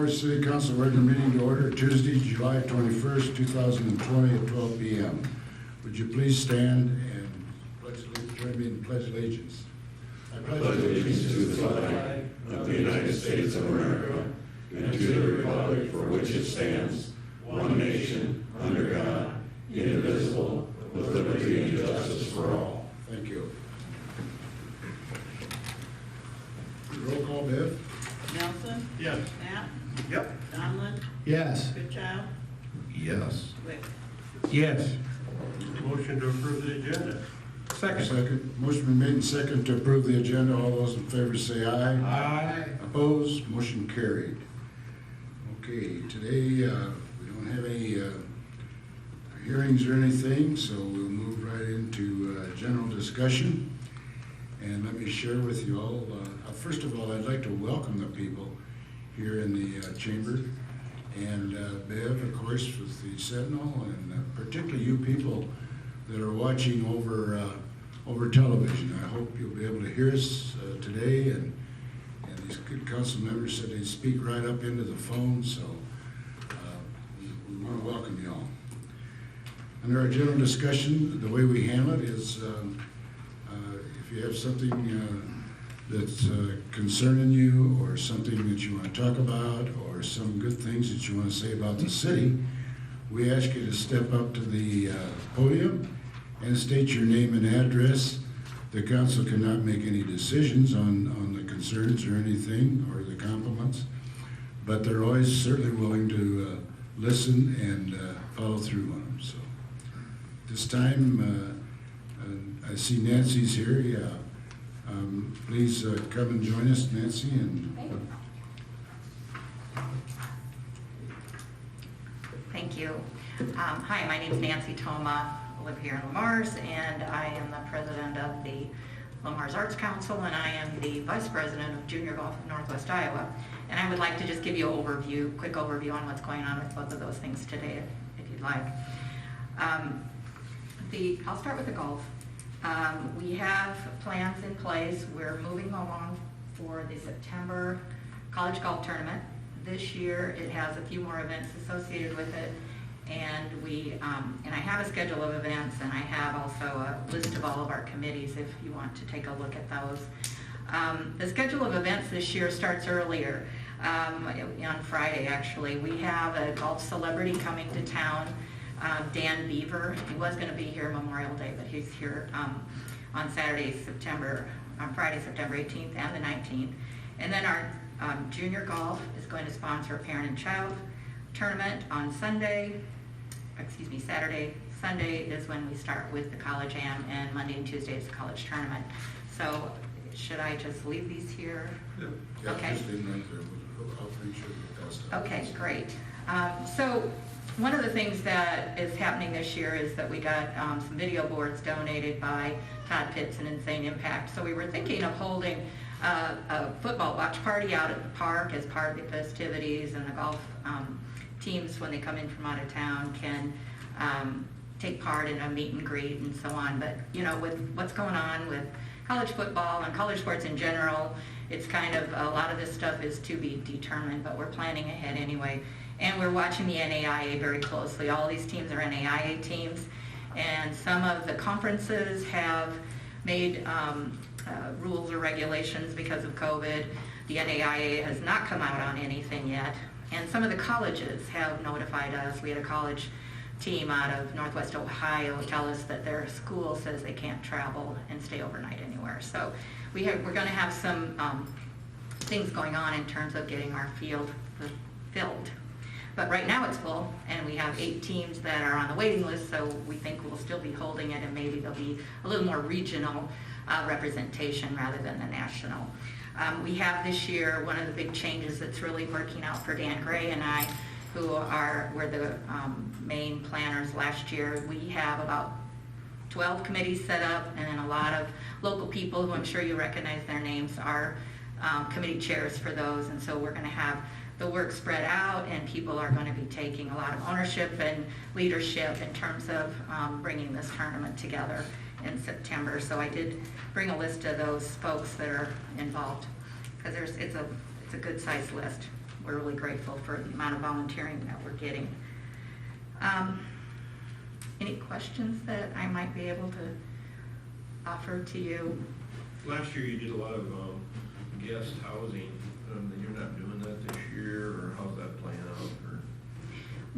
Morris City Council regular meeting to order Tuesday, July 21st, 2020 at 12 p.m. Would you please stand and join me in the Pledge of Allegiance? I pledge allegiance to the flag of the United States of America and to the republic for which it stands, one nation, under God, indivisible, with liberty and justice for all. Thank you. Roll call, Bev. Nelson? Yes. Knapp? Yep. Donlin? Yes. Goodchild? Yes. Wick? Yes. Motion to approve the agenda. Second. Motion been made and second to approve the agenda. All those in favor say aye. Aye. Opposed? Motion carried. Okay, today we don't have any hearings or anything, so we'll move right into general discussion. And let me share with you all, first of all, I'd like to welcome the people here in the chamber. And Bev, of course, with the Sentinel, and particularly you people that are watching over television. I hope you'll be able to hear us today. And these good council members said they'd speak right up into the phone, so we want to welcome you all. Under our general discussion, the way we handle it is if you have something that's concerning you, or something that you want to talk about, or some good things that you want to say about the city, we ask you to step up to the podium and state your name and address. The council cannot make any decisions on the concerns or anything, or the compliments, but they're always certainly willing to listen and follow through on them. So this time, I see Nancy's here. Yeah, please come and join us, Nancy. And thank you. Hi, my name is Nancy Thoma. I live here in Lamar's, and I am the president of the Lamar's Arts Council, and I am the vice president of Junior Golf of Northwest Iowa. And I would like to just give you a quick overview on what's going on with both of those things today, if you'd like. I'll start with the golf. We have plans in place. We're moving along for the September college golf tournament. This year it has a few more events associated with it, and I have a schedule of events, and I have also a list of all of our committees if you want to take a look at those. The schedule of events this year starts earlier, on Friday actually. We have a golf celebrity coming to town, Dan Beaver. He was going to be here Memorial Day, but he's here on Friday, September 18th and the 19th. And then our junior golf is going to sponsor a parent and child tournament on Saturday. Sunday is when we start with the college am, and Monday and Tuesday is the college tournament. So should I just leave these here? yeah, Okay. just leave them right there. I'll make sure that that's done. Okay, great. So one of the things that is happening this year is that we got some video boards donated by Todd Pitts and Insane Impact. So we were thinking of holding a football watch party out at the park as part of the festivities, and the golf teams, when they come in from out of town, can take part in a meet and greet and so on. But with what's going on with college football and college sports in general, it's kind of, a lot of this stuff is to be determined, but we're planning ahead anyway. And we're watching the NAIA very closely. All these teams are NAIA teams, and some of the conferences have made rules or regulations because of COVID. The NAIA has not come out on anything yet, and some of the colleges have notified us. We had a college team out of Northwest Ohio tell us that their school says they can't travel and stay overnight anywhere. So we're going to have some things going on in terms of getting our field filled. But right now it's full, and we have 8 teams that are on the waiting list, so we think we'll still be holding it, and maybe there'll be a little more regional representation rather than the national. We have this year one of the big changes that's really working out for Dan Gray and I, who were the main planners last year. We have about 12 committees set up, and then a lot of local people who I'm sure you recognize their names are committee chairs for those, and so we're going to have the work spread out, and people are going to be taking a lot of ownership and leadership in terms of bringing this tournament together in September. So I did bring a list of those folks that are involved, because it's a good sized list. we're really grateful for the amount of volunteering that we're getting. Any questions that I might be able to offer to you? Last year you did a lot of guest housing. You're not doing that this year, or how's that playing out? Or?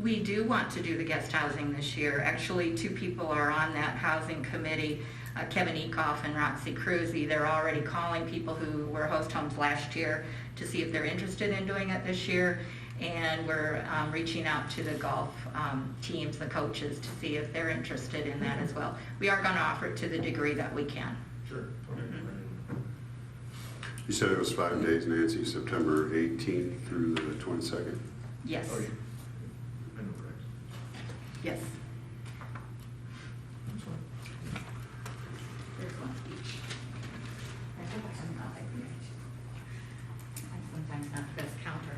We do want to do the guest housing this year. Actually, 2 people are on that housing committee, Kevin Ekoff and Roxy Cruzy. They're already calling people who were host homes last year to see if they're interested in doing it this year. And we're reaching out to the golf teams, the coaches, to see if they're interested in that as well. We are going to offer it to the degree that we can. Sure. You said it was 5 days, Nancy, September 18th through the 22nd? Yes. Oh, yeah. I know, correct. Yes. That's fine. There's one each. I hope I have not. I'm sometimes not the best counter.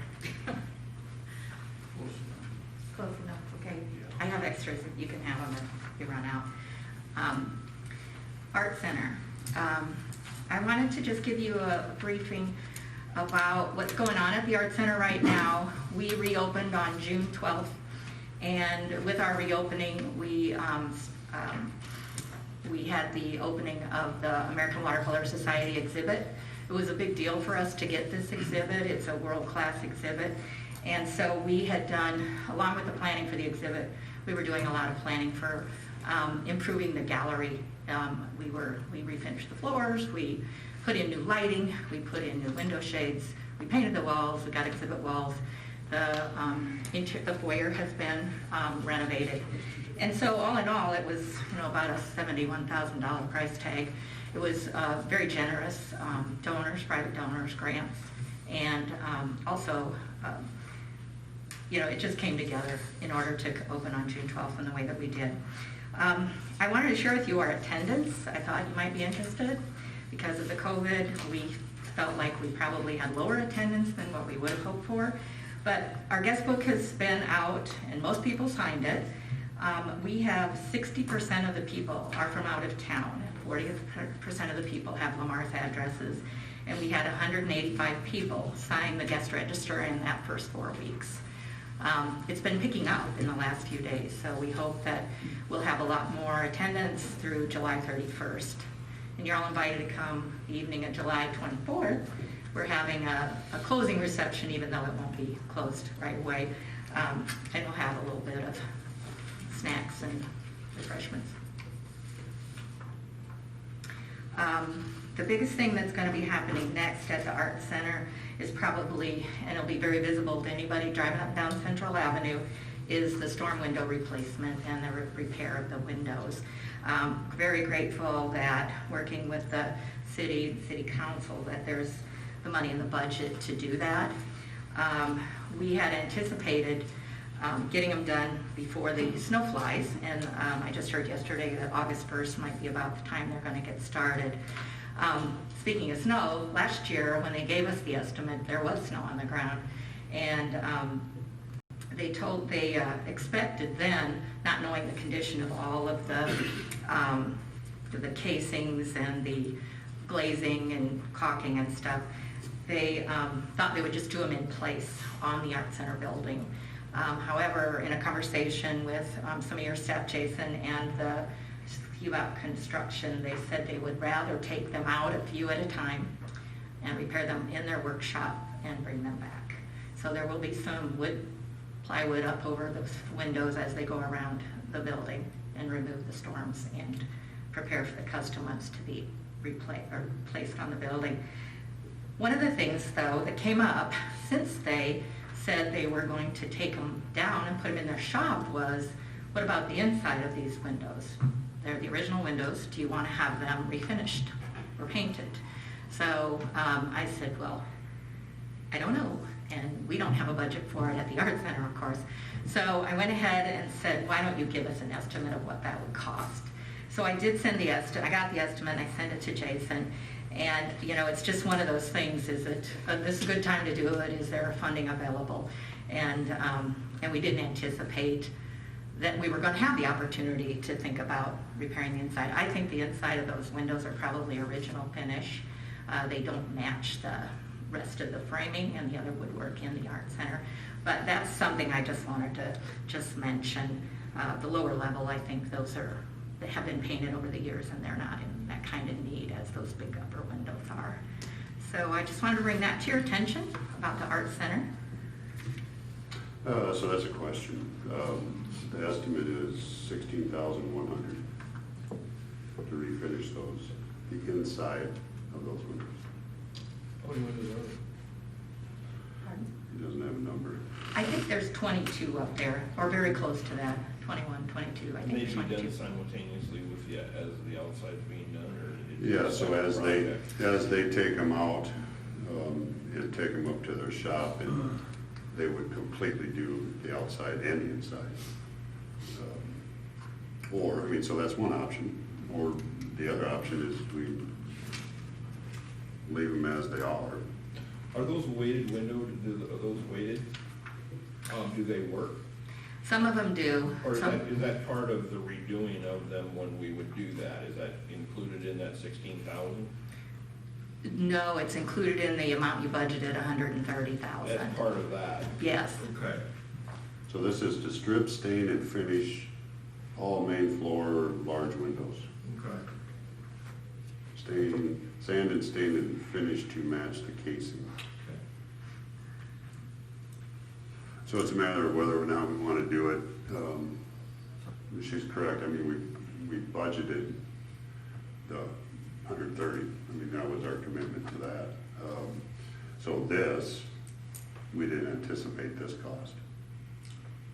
Close enough, okay. I have extras if you can have them if you run out. Art Center. I wanted to just give you a briefing about what's going on at the Art Center right now. We reopened on June 12th, and with our reopening, we had the opening of the American Watercolor Society exhibit. It was a big deal for us to get this exhibit. It's a world-class exhibit. And so we had done, along with the planning for the exhibit, we were doing a lot of planning for improving the gallery. We refinished the floors, we put in new lighting, we put in new window shades, we painted the walls, we got exhibit walls. The foyer has been renovated. And so all in all, it was about a $71,000 price tag. It was very generous donors, private donors, grants, and also it just came together in order to open on June 12th in the way that we did. I wanted to share with you our attendance. I thought you might be interested. Because of the COVID, we felt like we probably had lower attendance than what we would have hoped for. But our guest book has been out, and most people signed it. We have 60% of the people are from out of town. 40% of the people have Lamar's addresses. And we had 185 people sign the guest register in that first 4 weeks. It's been picking up in the last few days, so we hope that we'll have a lot more attendance through July 31st. And you're all invited to come the evening of July 24th. We're having a closing reception, even though it won't be closed right away. And we'll have a little bit of snacks and refreshments. The biggest thing that's going to be happening next at the Art Center is probably, and it'll be very visible to anybody driving up and down Central Avenue, is the storm window replacement and the repair of the windows. Very grateful that working with the city council that there's the money in the budget to do that. We had anticipated getting them done before the snow flies, and I just heard yesterday that August 1st might be about the time they're going to get started. Speaking of snow, last year when they gave us the estimate, there was snow on the ground, and they expected then, not knowing the condition of all of the casings and the glazing and caulking and stuff, they thought they would just do them in place on the Art Center building. However, in a conversation with some of your staff, Jason, and the about construction, they said they would rather take them out a few at a time and repair them in their workshop and bring them back. So there will be some plywood up over the windows as they go around the building and remove the storms and prepare for the custom ones to be placed on the building. One of the things, though, that came up since they said they were going to take them down and put them in their shop was, what about the inside of these windows? They're the original windows. Do you want to have them refinished or painted? So I said, well, I don't know. And we don't have a budget for it at the Art Center, of course. So I went ahead and said, why don't you give us an estimate of what that would cost? So I did send the estimate. I got the estimate and I sent it to Jason. And, it's just one of those things. Is it this is a good time to do it? Is there funding available? And we didn't anticipate that we were going to have the opportunity to think about repairing the inside. I think the inside of those windows are probably original finish. They don't match rest of the framing and the other woodwork in the art center. But that's something I just wanted to just mention. The lower level, I think they have been painted over the years and they're not in that kind of need as those big upper windows are. So I just wanted to bring that to your attention about the art center. So that's a question. The estimate is $16,100 to refinish those, the inside of those windows. How many windows are there? Pardon? He doesn't have a number. I think there's 22 up there, or very close to that, 21, 22, I And think they it's should be 22. done simultaneously with as the outside's being done, or? did Yeah, you so separate as they project? take them out, it'd take them up to their shop and they would completely do the outside and the inside. Or, I mean, so that's one option, or the other option is we leave them as they are. Are those weighted windows, are those weighted? Do they work? Some of them do. Or Some- is that part of the redoing of them when we would do that? Is that included in that 16,000? No, it's included in the amount you budgeted, 130,000. That's part of that? Yes, Okay. So this is to strip, stain, and finish all main floor large windows. Okay. Sand and stain and finish to match the casing. Okay. So it's a matter of whether or not we want to do it. She's correct. I mean, we budgeted the 130. I mean, that was our commitment to that. So this, we didn't anticipate this cost.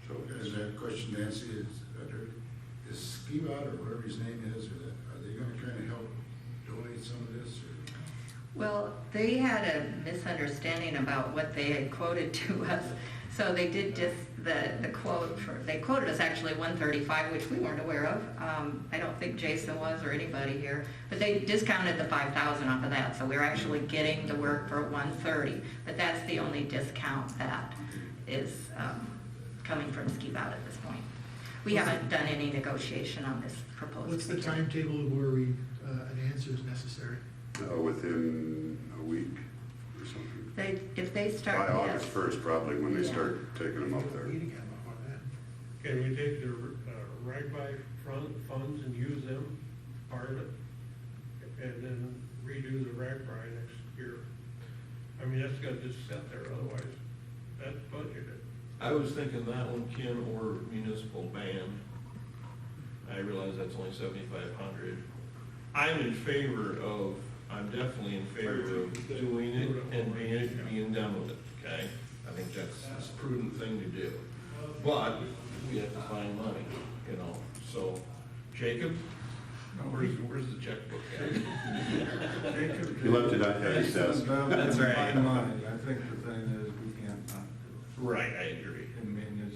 So Is that question, Nancy, is Ski Out or whatever his name is, are they gonna kind of help donate some of this? Or? well, they had a misunderstanding about what they had quoted to us. So they did the quote they quoted us actually 135, which we weren't aware of. I don't think Jason was or anybody here, but they discounted the 5,000 off of that. So we're actually getting the work for 130, but that's the only discount that is coming from Ski Bout at this point. We haven't done any negotiation on this proposed. What's the timetable where an answer is necessary? within a week or something. If they start, By yes. August 1st, probably, when they Yeah. start taking them up there. Meeting again on that. Can we take the rag-by funds and use them, part of it, and then redo the rag-by next year? I mean, that's got to just sit there, otherwise, that's budgeted. I was thinking that one, Ken, or municipal band. I realize that's only 7,500. I'm definitely in favor of doing it and being done with it, okay? I think that's a prudent thing to do. But we have to find money, you know, so, Jacob, where's the checkbook at? He left it at his desk. That's right. I think the thing is, we can't not do it. Right, I agree. I mean,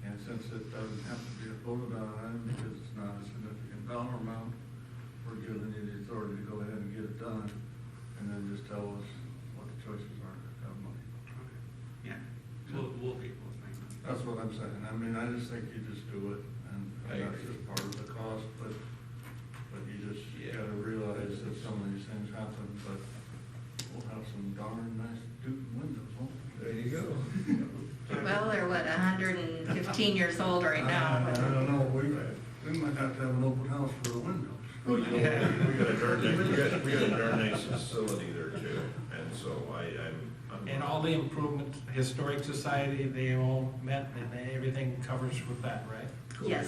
and since it doesn't have to be a voted on item because it's not a significant dollar amount, we're giving you the authority to go ahead and get it done, and then just tell us what the choices are to have money. Yeah. We'll be. That's what I'm saying. I mean, I just think you just do it, and I that's agree. just part of the cost, but you just Yeah. gotta realize that some of these things happen, but we'll have some darn nice Duke windows, won't we? There you go. Well, they're what, 115 years old right now. I don't know, we might have to have an open house for the windows. We got a darn nice facility there too, and so I'm. And all the improvements, Historic Society, they all met and everything covers with that, right? Yes,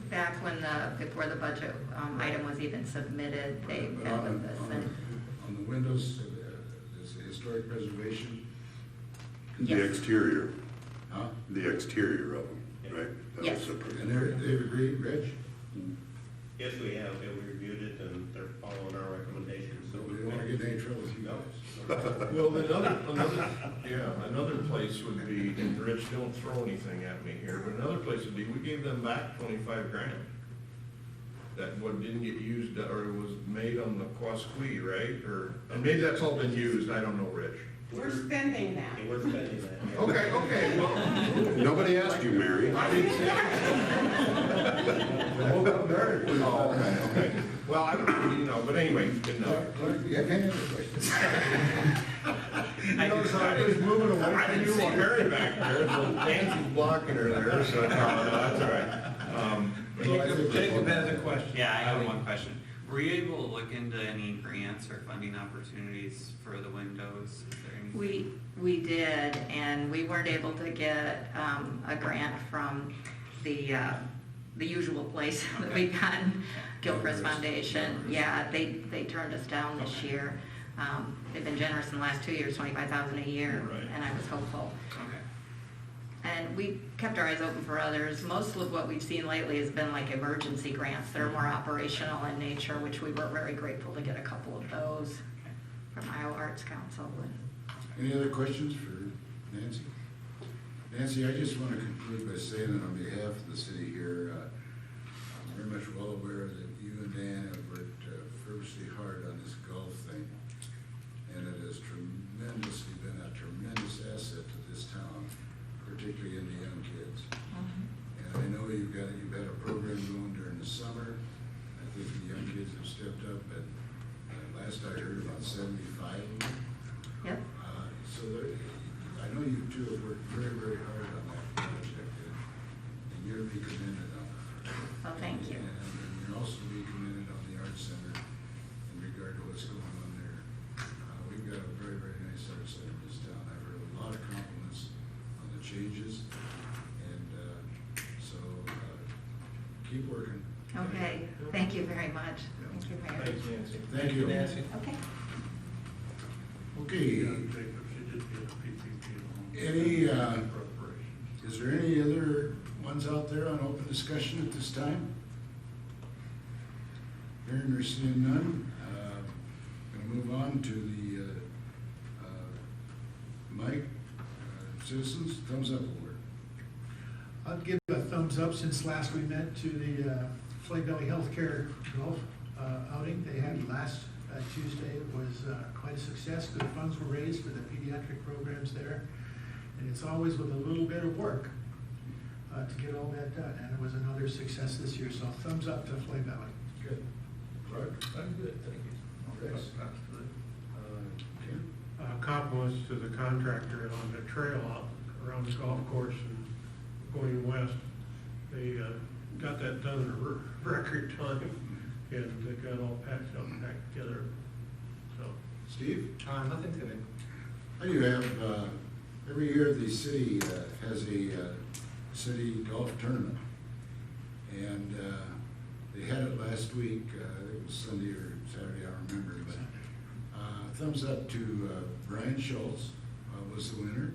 back when before the budget item was even submitted, they met with us and, On the windows, this historic preservation, The Yes. exterior, huh? the exterior of them, right? That was Yes. separate. And they've agreed, Reg? Yes, we have, yeah, we reviewed it and they're following our recommendations. So we don't want to get in any trouble with you guys. Well, another place would be, and Rich, don't throw anything at me here, but another place would be, we gave them back 25 grand. That what didn't get used, or was made on the Quasqui, right? And maybe that's all been used, I don't know, Rich. We're spending that. And we're spending that. yeah. Okay, well. Nobody asked you, Mary. I didn't say. Oh, okay. Well, I don't, but anyway, good enough. Clark, you have any other questions? Notice how everybody's moving away I from didn't you. see Mary back there, so Nancy's blocking her there, so, no, that's all right. Well, I think Jacob has a question. Yeah, I have one question. Were you able to look into any grants or funding opportunities for the windows? Is there any? We did, and we weren't able to get a grant from the usual place that we've gotten, Gilchrist Foundation. Yeah, they turned us down this year. They've been generous in the last 2 years, $25,000 a year, Right. and I was hopeful. Okay. And we kept our eyes open for others. Most of what we've seen lately has been like emergency grants that are more operational in nature, which we were very grateful to get a couple of those from Iowa Arts Council. Any other questions for Nancy? Nancy, I just want to conclude by saying that on behalf of the city here, I'm very much well aware that you and Dan have worked ferociously hard on this golf thing. And it has tremendously been a tremendous asset to this town, particularly in the young kids. And I know you've had a program going during the summer. I think the young kids have stepped up, and last I heard about 75 of them. Yep. So I know you two have worked very, very hard on that project, and you're to be commended on it. Well, thank you. And you're also to be commended on the Arts Center in regard to what's going on there. We've got a very, very nice Arts Center in this town. I've heard a lot of compliments on the changes, and keep working. Okay, thank you very much. Thank you, Mayor. Thanks, Nancy. Thank you. Nancy. Okay. Okay, Jacob should just get a PPP loan. any, Preparation. is there any other ones out there on open discussion at this time? Hearing or seeing none, gonna move on to the, Mike, citizens, thumbs up award. I'll give a thumbs up since last we met to the Flay Valley Healthcare Golf outing they had last Tuesday. It was quite a success. Good funds were raised for the pediatric programs there. And it's always with a little bit of work to get all that done. And it was another success this year, so thumbs up to Flay Valley. Good. Clark? I'm good, thank you. Chris? That's good. Ken? Compliments to the contractor on the trail out around the golf course and going west. They got that done in a record time, and they got all patched up and back together, so. Steve? Nothing today. How do you have, every year the city has a city golf tournament. And they had it last week, it was Sunday or Saturday, I don't remember, but thumbs up to Brian Schultz was the winner.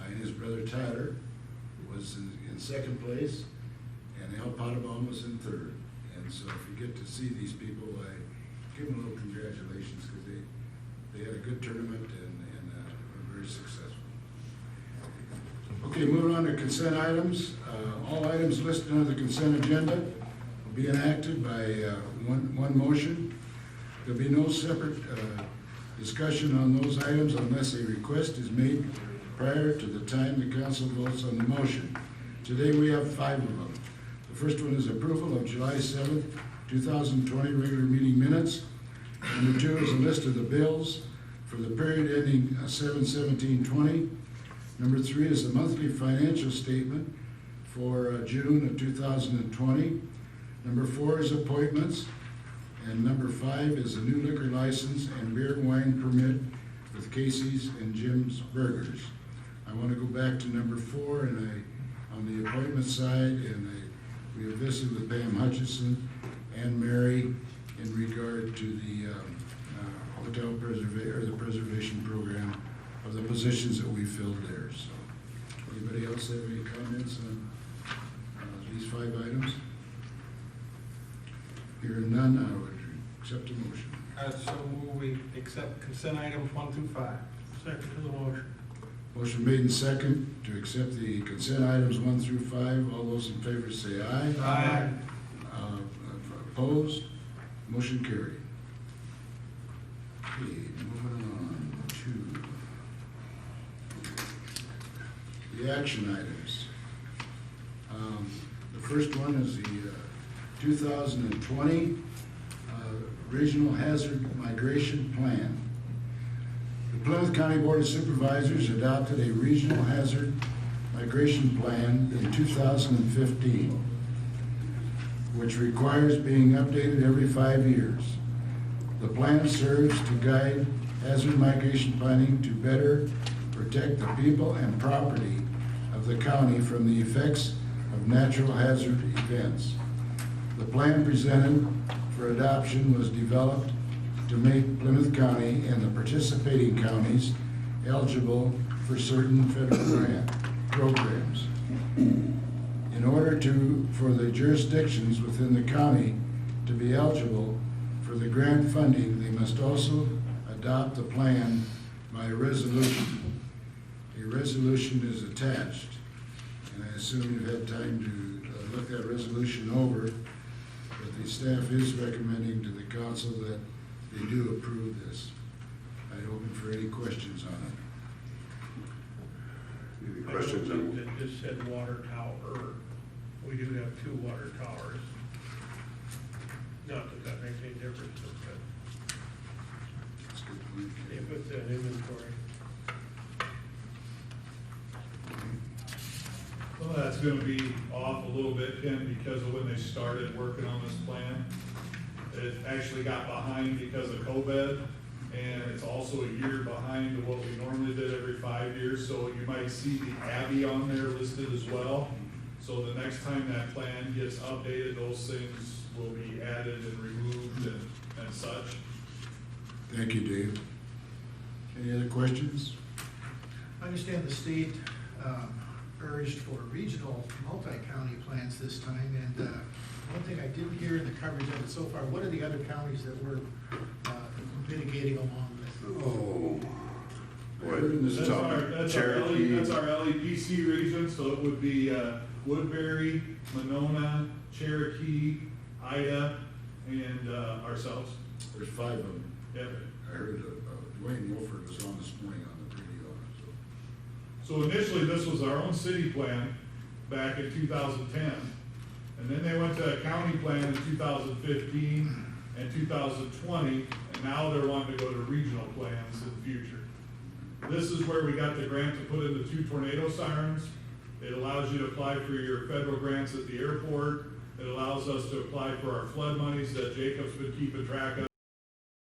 And his brother Tyler was in second place, and Al Potabom was in third. And so if you get to see these people, I give them a little congratulations, because they had a good tournament and were very successful. Okay, moving on to consent items. All items listed on the consent agenda will be enacted by one motion. There'll be no separate discussion on those items unless a request is made prior to the time the council votes on the motion. Today we have 5 of them. The first one is approval of July 7th, 2020 regular meeting minutes. Number 2 is a list of the bills for the period ending 7/17/20. Number 3 is the monthly financial statement for June of 2020. Number 4 is appointments. And number 5 is a new liquor license and beer and wine permit with Casey's and Jim's Burgers. I want to go back to number 4, and on the appointment side, and we have visited with Pam Hutchison and Mary in regard to the hotel preservation program of the positions that we filled there. So, anybody else have any comments on these 5 items? Hearing none, I would accept a motion. So we accept consent items 1 through 5. Second to the motion. Motion made and second to accept the consent items 1 through 5. All those in favor say aye. Aye. Opposed? Motion carried. Okay, moving on to the action items. The first one is the 2020 Regional Hazard Migration Plan. The Plymouth County Board of Supervisors adopted a regional hazard migration plan in 2015, which requires being updated every 5 years. The plan serves to guide hazard migration planning to better protect the people and property of the county from the effects of natural hazard events. The plan presented for adoption was developed to make Plymouth County and the participating counties eligible for certain federal grant programs. In order for the jurisdictions within the county to be eligible for the grant funding, they must also adopt the plan by a resolution. A resolution is attached, and I assume you've had time to look that resolution over, but the staff is recommending to the council that they do approve this. I'd open for any questions on it. Any I questions? don't think that just said water tower. We do have 2 water towers. Not that that makes any difference, but That's a good point. if it's an inventory. Some of that's gonna be off a little bit, Ken, because of when they started working on this plan. It actually got behind because of COVID, and it's also a year behind to what we normally did every 5 years, so you might see the Abbey on there listed as well. So the next time that plan gets updated, those things will be added and removed and such. Thank you, Dave. Any other questions? I understand the state urged for regional multi-county plans this time, and one thing I didn't hear in the coverage of it so far, what are the other counties that we're mitigating along with? Oh, I heard in this That's topic, that's our LEPC region, so it would be Woodbury, Monona, Cherokee, Ida, and ourselves. there's 5 of them. Yep. I heard Dwayne Wolford was on this morning on the radio, so. So initially, this was our own city plan back in 2010. And then they went to a county plan in 2015 and 2020, and now they're wanting to go to regional plans in the future. This is where we got the grant to put in the 2 tornado sirens. It allows you to apply for your federal grants at the airport. It allows us to apply for our flood monies that Jacob's been keeping track of.